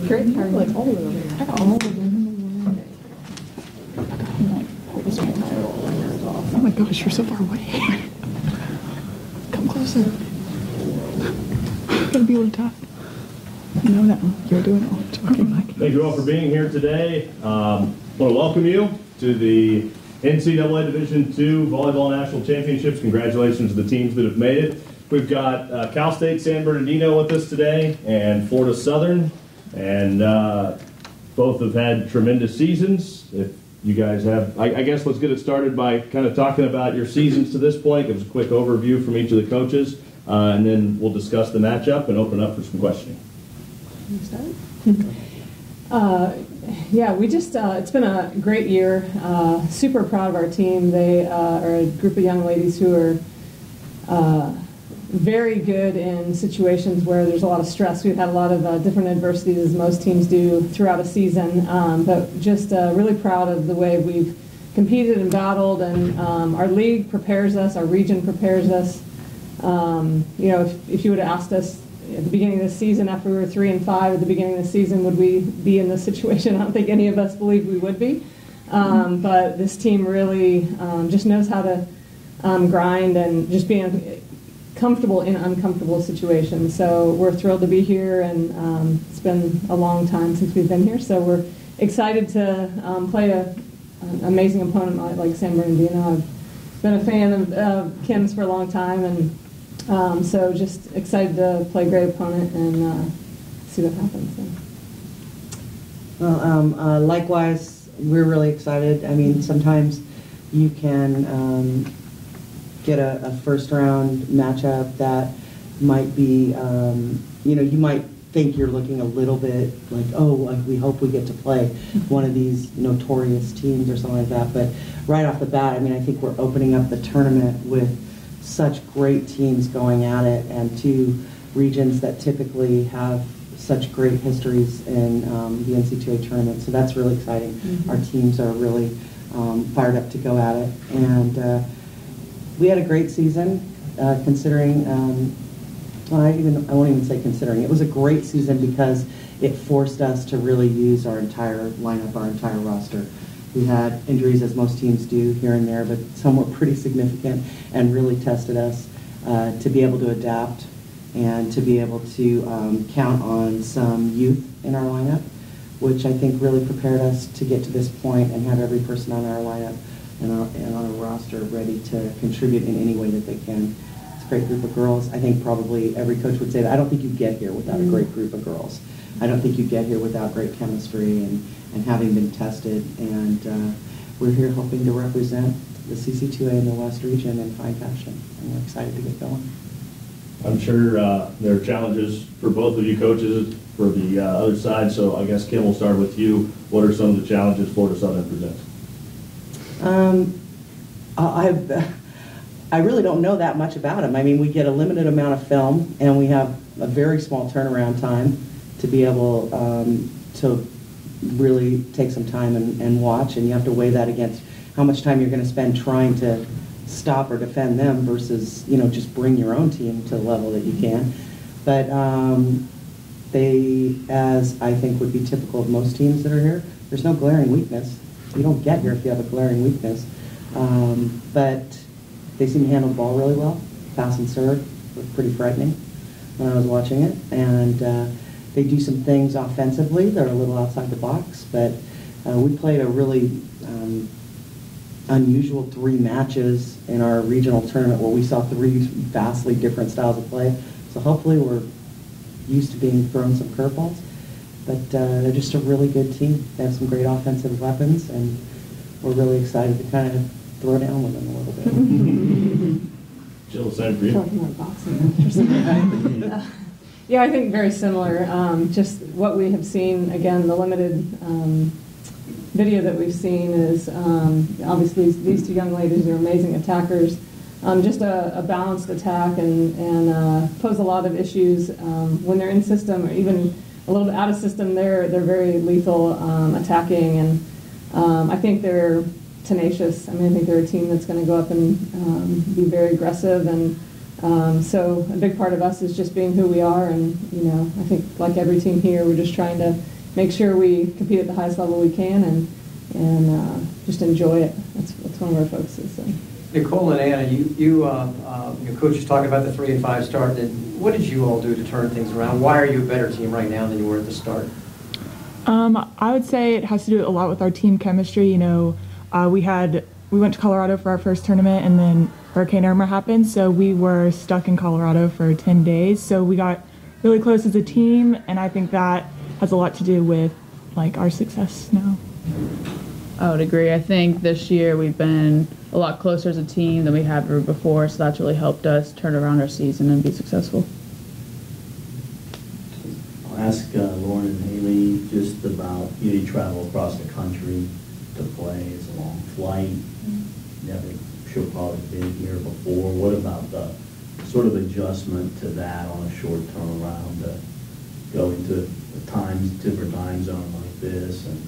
Great. Like all of them. I got all of them. Oh my gosh, you're so far away. Come closer. Gotta be able to talk. No, you're doing all the talking. Thank you all for being here today. I want to welcome you to the NCAA Division II Volleyball National Championships. Congratulations to the teams that have made it. We've got Cal State San Bernardino with us today and Florida Southern. And both have had tremendous seasons. If you guys have, I guess let's get it started by kind of talking about your seasons to this point. Give us a quick overview from each of the coaches, and then we'll discuss the matchup and open up for some questioning. Yeah, we just, it's been a great year. Super proud of our team. They are a group of young ladies who are very good in situations where there's a lot of stress. We've had a lot of different adversities, as most teams do, throughout a season, but just really proud of the way we've competed and battled, and our league prepares us, our region prepares us. You know, if you would have asked us at the beginning of the season, after we were 3-5 at the beginning of the season, would we be in this situation? I don't think any of us believed we would be, but this team really just knows how to grind and just being comfortable in uncomfortable situations. So we're thrilled to be here, and it's been a long time since we've been here. So we're excited to play an amazing opponent like San Bernardino. I've been a fan of Kim's for a long time, and so just excited to play a great opponent and see what happens. So. Well, likewise, we're really excited. I mean, sometimes you can get a first round matchup that might be, you know, you might think you're looking a little bit like, oh, like we hope we get to play one of these notorious teams or something like that. But right off the bat, I mean, I think we're opening up the tournament with such great teams going at it, and two regions that typically have such great histories in the NCAA tournament. So that's really exciting. Mm-hmm. Our teams are really fired up to go at it. And we had a great season, considering, well, I won't even say considering. It was a great season because it forced us to really use our entire lineup, our entire roster. We had injuries, as most teams do, here and there, but some were pretty significant and really tested us to be able to adapt and to be able to count on some youth in our lineup, which I think really prepared us to get to this point and have every person on our lineup and on a roster ready to contribute in any way that they can. It's a great group of girls. I think probably every coach would say that. I don't think you get here without a great group of girls. I don't think you get here without great chemistry and having been tested. And we're here hoping to represent the CC2A in the West region in fine fashion. And we're excited to get going. I'm sure there are challenges for both of you coaches for the other side. So I guess, Kim, we'll start with you. What are some of the challenges Florida Southern presents? I really don't know that much about them. I mean, we get a limited amount of film, and we have a very small turnaround time to be able to really take some time and watch, and you have to weigh that against how much time you're going to spend trying to stop or defend them versus, you know, just bring your own team to the level that you can. But they, as I think would be typical of most teams that are here, there's no glaring weakness. You don't get here if you have a glaring weakness. But they seem to handle the ball really well. Pass and serve was pretty frightening when I was watching it. And they do some things offensively that are a little outside the box. But we played a really unusual 3 matches in our regional tournament where we saw 3 vastly different styles of play. So hopefully we're used to being thrown some curveballs. But they're just a really good team. They have some great offensive weapons, and we're really excited to kind of throw down with them a little bit. Jill, same for you. Talking about boxing. Yeah, I think very similar. Just what we have seen, again, the limited video that we've seen is obviously these 2 young ladies are amazing attackers. Just a balanced attack and pose a lot of issues when they're in system, or even a little bit out of system. They're very lethal attacking, and I think they're tenacious. I mean, I think they're a team that's going to go up and be very aggressive and So a big part of us is just being who we are, and I think like every team here, we're just trying to make sure we compete at the highest level we can and just enjoy it. That's one of our focuses. So. Nicole and Anna, your coach was talking about the 3 and 5 start. And what did you all do to turn things around? Why are you a better team right now than you were at the start? I would say it has to do a lot with our team chemistry. We went to Colorado for our first tournament, and then Hurricane Irma happened, so we were stuck in Colorado for 10 days. So we got really close as a team, and I think that has a lot to do with our success now. I would agree. I think this year we've been a lot closer as a team than we have ever before, so that's really helped us turn around our season and be successful. I'll ask Lauren and Hailey just about you travel across the country to play. It's a long flight. Never sure probably been here before. What about the sort of adjustment to that on a short turnaround to go into different time zone like this and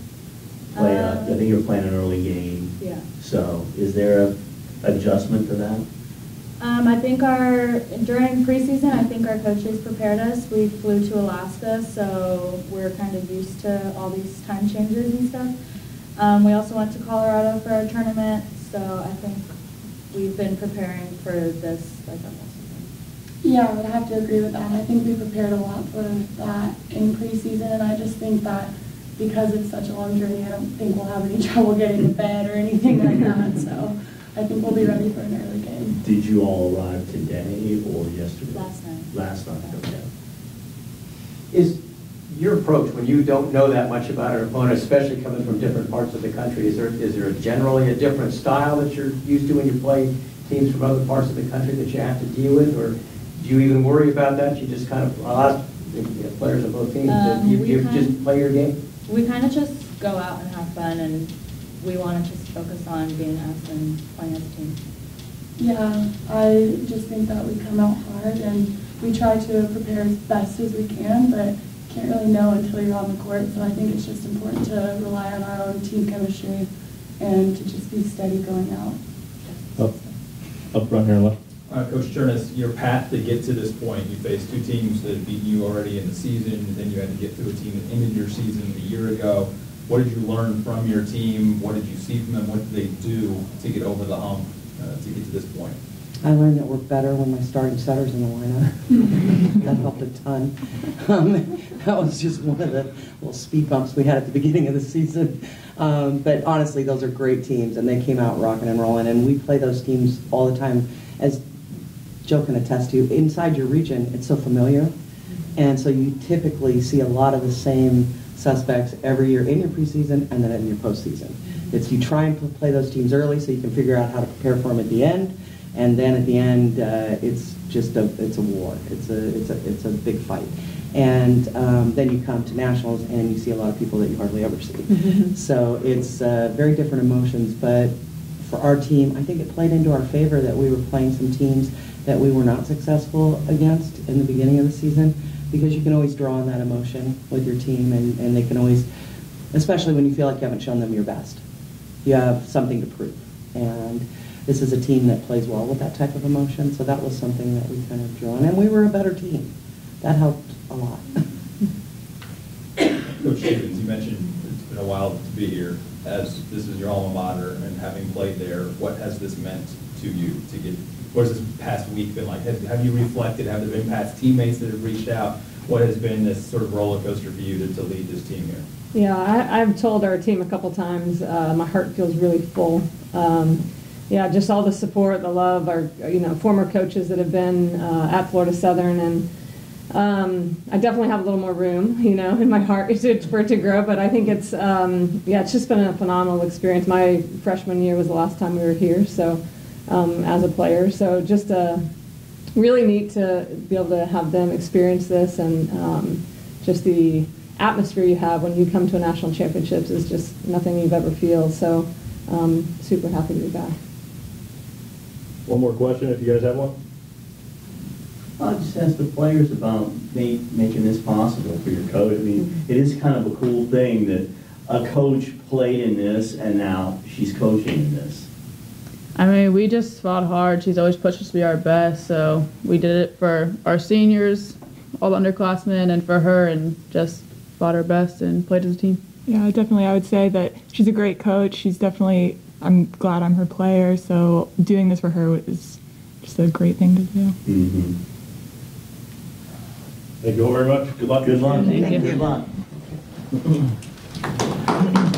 play? I think you're playing an early game. Yeah. So is there a adjustment to that? I think during preseason, I think our coaches prepared us. We flew to Alaska, so we're kind of used to all these time changes and stuff. We also went to Colorado for our tournament, so I think we've been preparing for this like almost. Yeah, I would have to agree with that. I think we prepared a lot for that in preseason, and I just think that because it's such a long journey, I don't think we'll have any trouble getting to bed or anything like that. So I think we'll be ready for an early game. Did you all arrive today or yesterday? Last night. Last night, okay. Is your approach, when you don't know that much about an opponent, especially coming from different parts of the country, is there generally a different style that you're used to when you play teams from other parts of the country that you have to deal with, or do you even worry about that? You just kind of allow players of both teams you just play your game? We kind of just go out and have fun, and we want to just focus on being us and playing as a team. Yeah, I just think that we come out hard and we try to prepare as best as we can, but can't really know until you're on the court. So I think it's just important to rely on our own team chemistry and to just be steady going out. Up front here left. Coach Cherniss, your path to get to this point, you faced two teams that have beaten you already in the season, and then you had to get through a team that ended your season a year ago. What did you learn from your team? What did you see from them? What did they do to get over the hump to get to this point? I learned that we're better when my starting setter's in the lineup. That helped a ton. That was just one of the little speed bumps we had at the beginning of the season. But honestly, those are great teams, and they came out rocking and rolling. And we play those teams all the time. As Joe can attest to, inside your region, it's so familiar. And so you typically see a lot of the same suspects every year in your preseason and then in your postseason. It's you try and play those teams early so you can figure out how to prepare for them at the end. And then at the end, it's a war. It's a big fight. And then you come to nationals and you see a lot of people that you hardly ever see. So it's very different emotions. But for our team, I think it played into our favor that we were playing some teams that we were not successful against in the beginning of the season, because you can always draw on that emotion with your team, and they can always, especially when you feel like you haven't shown them your best, you have something to prove. And this is a team that plays well with that type of emotion, so that was something that we kind of drew on. And we were a better team. That helped a lot. Coach Stevens, you mentioned it's been a while to be here. As this is your alma mater and having played there, what has this meant to you to get? What has this past week been like? Have you reflected? Have there been past teammates that have reached out? What has been this sort of roller coaster for you to lead this team here? Yeah, I've told our team a couple times, my heart feels really full. Yeah, just all the support, the love, our former coaches that have been at Florida Southern, and I definitely have a little more room, in my heart for it to grow. But I think it's it's just been a phenomenal experience. My freshman year was the last time we were here, so as a player, so just really neat to be able to have them experience this, and just the atmosphere you have when you come to a national championships is just nothing you've ever feel. So super happy to be back. One more question, if you guys have one. I'll just ask the players about making this possible for your coach. I mean, it is kind of a cool thing that a coach played in this and now she's coaching in this. I mean, we just fought hard. She's always pushed us to be our best, so we did it for our seniors, all the underclassmen, and for her, and just fought our best and played as a team. Yeah, definitely. I would say that she's a great coach. I'm glad I'm her player, so doing this for her is just a great thing to do. Mm-hmm. Thank you all very much. Good luck. Good luck. Thank you. Good luck.